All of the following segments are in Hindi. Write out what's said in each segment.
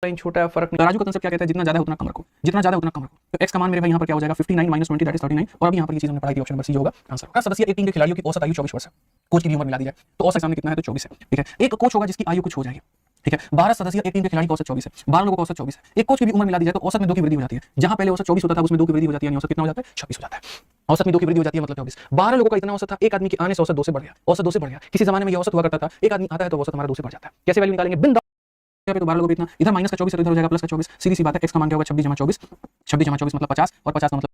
लाइन छोटा है, फर्क नहीं। राजू का कंसेप्ट क्या कहता है, जितना ज्यादा है उतना कम रखो, जितना ज्यादा है उतना कम रखो। तो एक्स का मान मेरे भाई यहाँ पर क्या हो जाएगा 59 माइनस 20 दैट इज 39। और अभी यहाँ पर ये चीज हमने पढ़ाई थी, ऑप्शन नंबर सी जो होगा आंसर होगा। सदस्य एक टीम के खिलाड़ियों की औसत आयु 24 वर्ष है। कोच की भी उम्र मिला दी जाए तो औसत सामने कितना है, तो 24 है। ठीक है, एक कोच होगा जिसकी आयु कुछ हो जाएगी। ठीक है, 12 सदस्य एक टीम के खिलाड़ी की औसत 24 है, 12 लोगों का औसत 24 है। एक कोच की भी उम्र मिला दी जाए तो औसत में 2 की वृद्धि हो जाती है। जहां पहले औसत 24 होता था उसमें 2 की वृद्धि हो जाती है, यानी औसत कितना हो जाता है, 26 हो जाता है। औसत में 2 की वृद्धि हो जाती है, मतलब 24। 12 लोगों का इतना औसत था, एक आदमी के आने से औसत 2 से बढ़ गया, औसत 2 से बढ़ गया। किसी जमाने में ये औसत हुआ करता था, एक आदमी आता है तो औसत हमारा 2 से बढ़ जाता है। कैसे वैल्यू निकालेंगे, बिंदा पे तो 12 लोगों पे इतना, इधर माइनस का 24 है तो इधर हो जाएगा प्लस का 24। सीधी सी बात है, एक्स का मान क्या होगा 26 जमा 24, 26 जमा 24 मतलब 50, और 50 का मतलब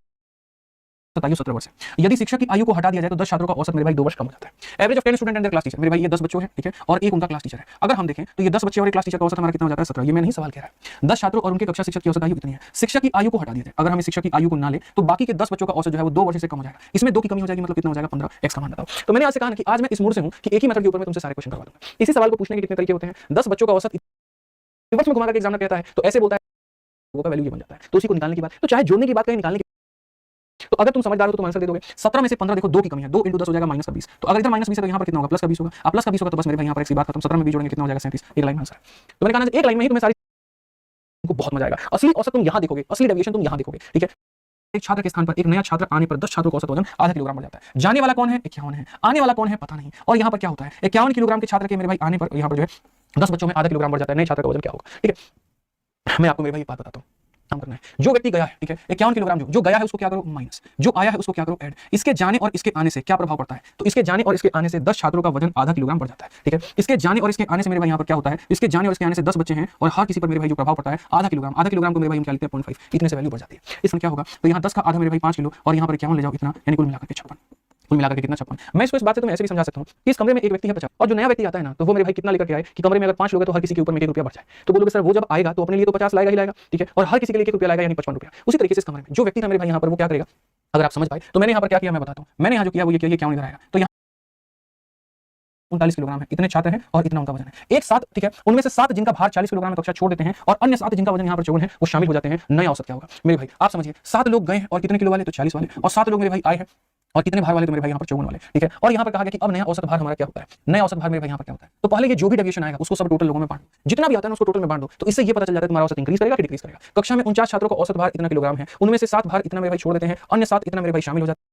17 वर्ष है। यदि शिक्षक की आयु को हटा दिया जाए तो 10 छात्रों का औसत मेरे भाई 2 वर्ष कम हो जाता है। Average of 10 student and their class teacher, मेरे भाई ये 10 बच्चों है, ठीक है, और एक उनका क्लास टीचर है। अगर हम देखें तो ये 10 बच्चे और एक क्लास टीचर का औसत हमारा कितना हो जाता है, 17। ये मैं नहीं सवाल कह रहा है, 10 छात्रों और उनके कक्षा शिक्षक की औसत आयु कितनी है। शिक्षक की आयु को हटा दिया जाए, अगर हम शिक्षक की आयु को ना ले तो बाकी के 10 बच्चों का औसत जो है वो 2 वर्ष से कम हो जाएगा। इसमें 2 की कमी हो जाएगी, मतलब कितना हो जाएगा 15। एक्स का मान बताओ। तो मैंने आपसे कहा कि आज मैं इस मूड से हूं कि एक ही मेथड के ऊपर मैं तुमसे सारे क्वेश्चन करवा दूंगा। इसी सवाल को पूछने के कितने तरीके होते हैं। 10 बच्चों का औसत रिवर्स में घुमा के एग्जामिनर कहता है तो ऐसे बोलता है, वो का वैल्यू ये बन जाता है। तो उसी को निकालने की बात, तो चाहे जोड़ने की बात करें, निकालने की, तो अगर तुम समझदार हो तो तुम आंसर दे दोगे। 17 में से 15 देखो 2 की कमी है, 2 × 10 हो जाएगा माइनस का 20। तो अगर इधर माइनस 20 है तो यहाँ पर कितना होगा, प्लस का 20 होगा। अब प्लस का 20 होगा तो बस मेरे भाई यहाँ पर एक सी बात खत्म। 17 में 20 जोड़ेंगे कितना हो जाएगा 37। एक लाइन में आंसर। तो मैंने कहा एक लाइन में ही तुम्हें सारी, तुमको बहुत मजा आएगा। असली औसत तुम यहाँ देखोगे, असली डेविएशन तुम यहाँ देखोगे। ठीक है, एक छात्र के स्थान पर एक नया छात्र आने पर 10 छात्रों का औसत वजन आधा किलोग्राम बढ़ जाता है। जाने वाला कौन है, 51 है। आने वाला कौन है, पता नहीं। और यहाँ पर क्या होता है, 51 किलोग्राम के छात्र के मेरे भाई आने पर यहाँ पर जो है 10 बच्चों में आधा किलोग्राम बढ़ जाता है। नए छात्र का वजन क्या होगा। ठीक है, मैं आपको मेरे भाई बात बताता हूँ, काम करना है। जो व्यक्ति गया है, ठीक है, 51 किलोग्राम जो गया है उसको क्या करो माइनस, जो आया है उसको क्या करो ऐड। इसके जाने और इसके आने से क्या प्रभाव पड़ता है, तो इसके जाने और इसके आने से 10 छात्रों का वजन आधा किलोग्राम बढ़ जाता है। ठीक है, इसके जाने और इसके आने से मेरे भाई यहाँ पर क्या होता है, इसके जाने और इसके आने से 10 बच्चे हैं और हर किसी पर मेरे भाई जो प्रभाव पड़ता है आधा किलोग्राम। आधा किलोग्राम को मेरे भाई हम क्या लिखते हैं 0.5, इतने से वैल्यू बढ़ जाती है। इसमें क्या होगा, तो यहाँ 10 का आधा मेरे भाई 5 किलो और यहाँ पर 51 ले जाओ इतना, यानी कुल मिलाकर के 56। कुल मिलाकर के कितना 56। मैं इसको इस बात से तुम्हें ऐसे भी समझा सकता हूँ कि इस कमरे में एक व्यक्ति है 50 और जो नया व्यक्ति आता है ना तो वो मेरे भाई कितना लेकर के आए कि कमरे में अगर 5 लोग हैं तो हर किसी के ऊपर में 1 रुपया बढ़ जाए। तो बोलोगे सर वो जब आएगा तो अपने लिए तो 50 लाएगा ही लाएगा, ठीक है, और हर किसी के लिए 1 रुपया लाएगा यानी 55 रुपया। उसी तरीके से इस कमरे में जो व्यक्ति था मेरे भाई यहाँ पर वो क्या करेगा, अगर आप समझ पाए तो मैंने यहाँ पर क्या किया मैं बताता हूँ। मैंने यहाँ जो किया वो ये किया, ये क्या इधर आएगा, तो 39 किलोग्राम है, इतने छात्र हैं और इतना उनका वजन है। एक साथ, ठीक है, उनमें से 7 जिनका भार 40 किलोग्राम है कक्षा छोड़ देते हैं और अन्य 7 जिनका वजन यहाँ पर 54 है वो शामिल हो जाते हैं। नया औसत क्या होगा मेरे भाई, आप समझिए। 7 लोग गए हैं और कितने किलो वाले, तो 40 वाले, और 7 लोग मेरे भाई आए हैं और कितने भार वाले, तो मेरे भाई यहाँ पर 54 वाले। ठीक है, और यहाँ पर कहा गया कि अब नया औसत भार हमारा क्या होता है, नया औसत भार मेरे भाई यहाँ पर क्या होता है। तो पहले ये जो भी डेविएशन आएगा उसको सब टोटल लोगों में बांट दो, जितना भी आता है उसको टोटल में बांट दो। तो इससे ये पता चल जाता है तुम्हारा औसत इंक्रीज करेगा कि डिक्रीज करेगा। कक्षा में 49 छात्रों का औसत भार इतना किलोग्राम है, उनमें से 7 भार इतना मेरे भाई छोड़ देते हैं, अन्य 7 इतना मेरे भाई शामिल हो जाते हैं।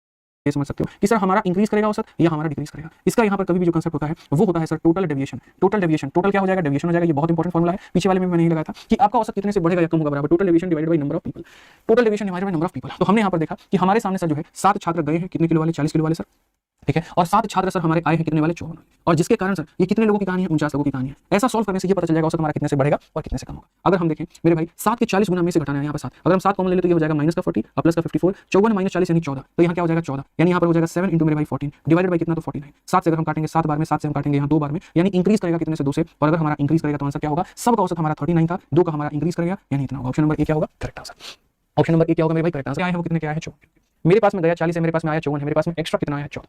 ये समझ सकते हो कि सर हमारा इंक्रीज करेगा औसत या हमारा डिक्रीज करेगा। इसका यहाँ पर कभी भी जो कंसेप्ट होता है वो होता है sir total deviation. Total deviation, total क्या हो जाएगा, डेविएशन हो जाएगा। ये बहुत इंपॉर्टेंट फॉर्मूला है, पीछे वाले में मैं नहीं लगाया था कि आपका औसत कितने से बढ़ेगा या कम होगा बराबर total deviation divided by number of people. Total deviation divided by number of people. तो हमने यहाँ पर देखा कि हमारे सामने सर जो है 7 छात्र गए हैं कितने किलो वाले, 40 किलो वाले सर, ठीक है, और 7 छात्र सर हमारे आए हैं कितने वाले, 54, और जिसके कारण सर ये कितने लोगों की कहानी है, 49 लोगों की कहानी है। ऐसा सॉल्व करने से ये पता चल जाएगा औसत हमारा कितने से बढ़ेगा और कितने से कम होगा। अगर हम देखें मेरे भाई 7 के 40 गुना में से घटाना है यहाँ पर 7, अगर हम 7 कॉमन ले ले तो ये हो जाएगा माइनस का 40 और प्लस का 54, 54 माइनस 40 यानी 14, तो यहाँ क्या हो जाएगा 14, यानी यहाँ पर हो जाएगा 7 इंटू मेरे भाई 14 डिवाइडेड बाई कितना, तो 49। 7 से अगर हम काटेंगे 7 बार में, 7 से हम काटेंगे यहाँ 2 बार में, यानी इंक्रीज करेगा कितने से 2 से, और अगर हमारा इंक्रीज करेगा तो आंसर क्या होगा, सब का औसत हमारा 39 था, 2 का हमारा इंक्रीज करेगा यानी इतना होगा। ऑप्शन नंबर ए क्या होगा correct answer. Option number A क्या होगा मेरे भाई करेक्ट आंसर। आया है वो कितने क्या है 54। मेरे पास में गया 40 है, मेरे पास में आया 54 है, मेरे पास में एक्स्ट्रा कितना आया 14।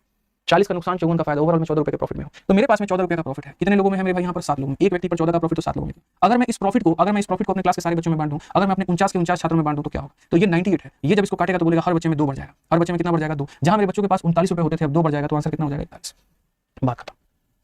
40 का नुकसान 54 का फायदा, ओवरऑल में 14 रुपए के प्रॉफिट में हूं। तो मेरे पास में 14 रुपए का प्रॉफिट है। कितने लोगों में है मेरे भाई यहाँ पर 7 लोगों में। एक व्यक्ति पर 14 का प्रॉफिट तो 7 लोगों में। अगर मैं इस प्रॉफिट को अपने क्लास के सारे बच्चों में बांट दूं, अगर मैं अपने 49 के 49 छात्रों में बांट दूं तो क्या होगा, तो ये 98 है। ये जब इसको काटेगा तो बोलेगा हर बच्चे में 2 बढ़ जाएगा, हर बच्चे में कितना बढ़ जाएगा 2। जहां मेरे बच्चों के पास 39 रुपए होते थे अब 2 बढ़ जाएगा, तो आंसर कितना हो जाएगा 41। बात खत्म।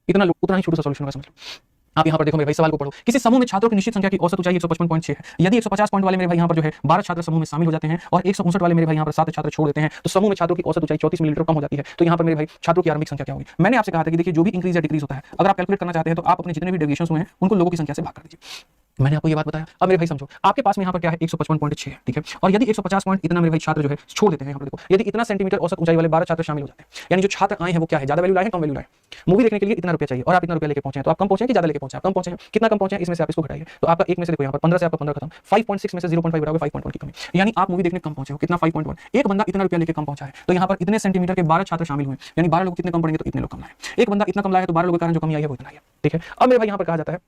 इतना उतना ही छोटा सा सॉल्यूशन होगा, समझ लो। आप यहाँ पर देखो मेरे भाई सवाल को पढ़ो। किसी समूह में छात्रों की निश्चित संख्या की औसत ऊंचाई 155.6 है। यदि 150 पॉइंट वाले मेरे भाई यहाँ पर जो है 12 छात्र समूह में शामिल हो जाते हैं और 159 वाले मेरे भाई यहाँ पर 7 छात्र छोड़ देते हैं, तो समूह में छात्रों की औसत ऊंचाई 34 मिलीमीटर कम हो जाती है। तो यहाँ पर मेरे भाई छात्रों की आरंभिक संख्या क्या होगी। मैंने आपसे कहा था कि देखिए जो भी इंक्रीज या डिक्रीज होता है, अगर आप कैलकुलेट करना चाहते हैं तो आप अपने जितने भी डेविएशंस हुए हैं उनको लोगों की संख्या से भाग कर दीजिए। मैंने आपको ये बात बताया। अब मेरे भाई समझो, आपके पास में यहाँ पर क्या है 155.6 है, ठीक है, और यदि 150 पॉइंट इतना मेरे भाई छात्र जो है छोड़ देते हैं, यहाँ पर देखो यदि इतना सेंटीमीटर औसत ऊंचाई वाले 12 छात्र शामिल हो जाते हैं, यानी जो छात्र आए हैं वो क्या है, ज्यादा वैल्यू लाए हैं कम वैल्यू लाए। मूवी देखने के लिए इतना रुपया चाहिए और आप इतना रुपया लेके पहुंचे हैं, तो आप कम पहुंचे कि ज्यादा लेके पहुंचे, आप कम पहुंचे हैं। कितना कम पहुंचे हैं इसमें से आप इसको घटाइए, तो आपका एक में से देखो यहाँ पर 15 से आपका 15 खत्म, 5.6 में से 0.5 बराबर 5.1 की कमी, यानी आप मूवी देखने कम पहुंचे हो कितना 5.1। एक बंदा इतना रुपया लेके कम पहुंचा है, तो यहाँ पर इतने सेंटीमीटर के 12 छात्र शामिल हुए, यानी 12 लोग कितने कम पड़ेंगे, तो इतने लोग कम लाए। एक बंदा इतना कम लाया तो 12 लोगों के कारण जो कमी आई है वो इतना आई है, ठीक है। अब मेरे भाई यहाँ पर कहा जाता है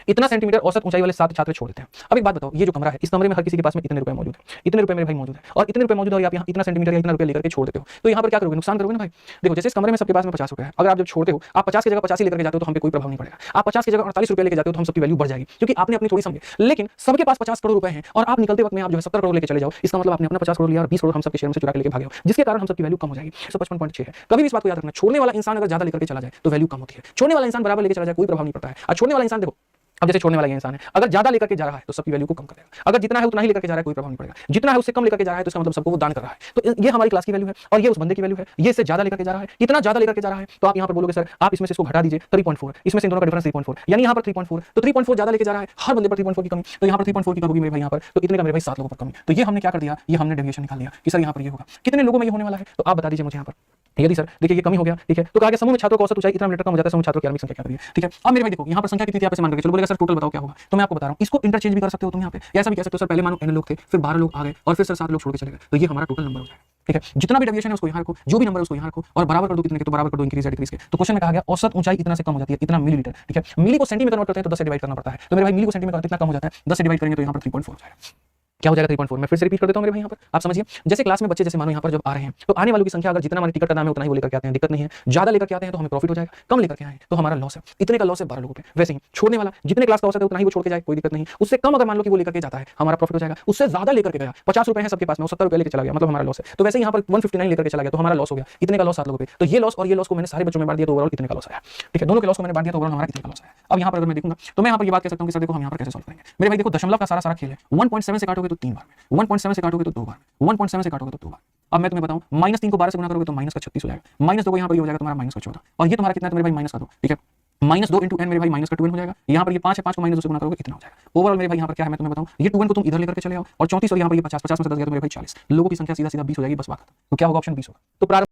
इतना सेंटीमीटर औसत ऊंचाई वाले 7 छात्र छोड़ देते हैं। अब एक बात बताओ, ये जो कमरा है इस कमरे में हर किसी के पास में इतने रुपए मौजूद है, इतने रुपए मेरे भाई मौजूद है, और इतने रुपए मौजूद है और आप यहाँ इतना सेंटीमीटर या इतना रुपया लेकर के छोड़ देते हो, तो यहाँ पर क्या करोगे, नुकसान करोगे ना भाई। देखो जैसे इस कमरे में सबके पास में 50 रुपए है, अगर आप जब छोड़ते हो आप 50 की जगह 85 लेकर के जाते हो तो हम पे कोई प्रभाव नहीं पड़ेगा। आप 50 की जगह 48 रुपए लेकर जाते हो तो हम सबकी वैल्यू बढ़ जाएगी, क्योंकि आपने अपनी थोड़ी समझे। लेकिन सबके पास 50 करोड़ रुपए हैं और आप निकलते वक्त में आप जो है 70 करोड़ लेकर चले जाओ, इसका मतलब आपने अपना 50 करोड़ लिया और 20 करोड़ हम सबके शेयर में से चुरा के लेके भागे हो, जिसके कारण हम सबकी वैल्यू कम हो जाएगी। 155.6 है। कभी भी इस बात को याद रखना, छोड़ने वाला इंसान अगर ज्यादा लेकर के चला जाए तो वैल्यू कम होती है, छोड़ने वाला इंसान बराबर लेकर चला जाए कोई प्रभाव नहीं पड़ता है। और छोड़ने वाला इंसान देखो अब जैसे छोड़ने वाला ये इंसान है, अगर ज्यादा लेकर के जा रहा है तो सबकी वैल्यू को कम कर देगा, अगर जितना है उतना ही लेकर के जा रहा है कोई प्रभाव नहीं पड़ेगा, जितना है उससे कम लेकर के जा रहा है तो इसका मतलब सबको वो दान कर रहा है। तो ये हमारी क्लास की वैल्यू है और ये उस बंदे की वैल्यू है, ये इससे ज्यादा लेकर के जा रहा है, इतना ज्यादा लेकर के जा रहा है तो आप यहाँ पर बोलोगे सर आप इसमें से इसको घटा दीजिए 3.4, इसमें से इन दोनों का डिफरेंस 3.4, यानी यहाँ पर 3.4, तो 3.4 ज्यादा लेके जा रहा है, हर बंदे पर 3.4 की कमी, तो यहाँ पर 3.4 की कमी होगी मेरे भाई यहाँ पर, तो इतने का मेरे भाई 7 लोगों पर कमी। तो ये हमने क्या कर दिया, ये हमने डेविएशन निकाल दिया कि सर यहाँ पर ये होगा, कितने लोगों में ये होने वाला है, तो आप बता दीजिए मुझे यहाँ पर। यदि सर देखिए ये कमी हो गया, ठीक है, तो कहा गया समूह में छात्रों का औसत ऊंचाई इतना मीटर कम हो जाता है, समूह छात्रों की आर्मिक संख्या क्या करिए, ठीक है। अब मेरे भाई देखो यहाँ पर संख्या कितनी थी आप ऐसे मान करके चलो, बोलेगा सर टोटल बताओ क्या होगा, तो मैं आपको बता रहा हूँ, इसको इंटरचेंज भी कर सकते हो तुम यहाँ पे, ऐसा भी कह सकते हो सर पहले मानो n लोग थे, फिर 12 लोग आ गए और फिर सर 7 लोग छोड़ के चले गए, तो ये हमारा टोटल नंबर हो जाएगा, ठीक है। जितना भी डेविएशन है उसको यहाँ रखो, जो भी नंबर है उसको यहाँ रखो और बराबर कर दो कितने के, तो बराबर कर दो इंक्रीज या डिक्रीज के। तो क्वेश्चन में कहा गया औसत ऊंचाई इतना से कम हो जाती है, इतना मिलीमीटर, ठीक है। मिली को सेंटी में कन्वर्ट करते हैं तो 10 से डिवाइड करना पड़ता है, तो मेरे भाई मिली को सेंटी में कितना कम हो जाता है, 10 से डिवाइड करेंगे तो यहाँ पर 3.4 हो जाएगा, क्या हो जाएगा 3.4। मैं फिर से रिपीट कर देता हूं मेरे भाई यहाँ पर, आप समझिए जैसे क्लास में बच्चे जैसे मानो यहाँ पर जब आ रहे हैं तो आने वालों की संख्या अगर जितना हमारे टिकट का दाम है उतना ही वो लेकर के आते हैं, दिक्कत नहीं है, ज्यादा लेकर के आते हैं तो हमें प्रॉफिट हो जाएगा, कम लेकर के आए तो हमारा लॉस है, इतने का लॉस है 12 लोगों पे। वैसे ही छोड़ने वाला जितने क्लास का औसत है उतना ही वो छोड़ के जाए, कोई दिक्कत नहीं, उससे कम अगर मान लो कि वो लेकर के जाता है हमारा प्रॉफिट हो जाएगा, उससे ज्यादा लेकर के गया 50 रुपए है सबके पास में, 70 रुपए लेकर चला गया मतलब हमारा लॉस है। तो वैसे यहाँ पर 159 लेकर के चला गया तो हमारा लॉस हो गया, इतने का लॉस 7 लोगों पे, तो ये लॉस और ये लॉस को मैंने सारे बच्चों में बांट दिया तो ओवरऑल इतने का लॉस आया, ठीक है। दोनों के लॉस को मैंने बांट दिया तो ओवरऑल हमारा इतने का लॉस आया। अब यहाँ पर अगर मैं देखूंगा तो मैं यहाँ पर ये बात कह सकता हूँ कि सर देखो हम यहाँ पर कैसे सॉल्व करेंगे, मेरे भाई देखो दशमलव का सारा खेल है, 1.7 से काटोगे तो 3 बार में, 1.7 से काटोगे तो 2 बार में, 1.7 से काटोगे तो 2 बार। अब मैं तुम्हें बताऊं -3 को 12 से गुना करोगे तो माइनस का 36 हो जाएगा, -2 को यहाँ पर ये हो जाएगा तुम्हारा माइनस का 14, और ये तुम्हारा कितना है तो मेरे भाई माइनस का 2, ठीक है। -2 इंटू n मेरे भाई माइनस का 2n हो जाएगा, यहाँ पर ये 5 है, 5 को -2 से गुना करोगे इतना हो जाएगा। ओवरऑल मेरे भाई यहाँ पर क्या है मैं तुम्हें बताऊं, ये 2n को तुम इधर लेकर के चले आओ और 34 और यहाँ पर ये 50 में से 10 गया तो मेरे भाई 40, लोगों की संख्या सीधा 20 हो जाएगी, बस बात। तो क्या होगा ऑप्शन 20 होगा। तो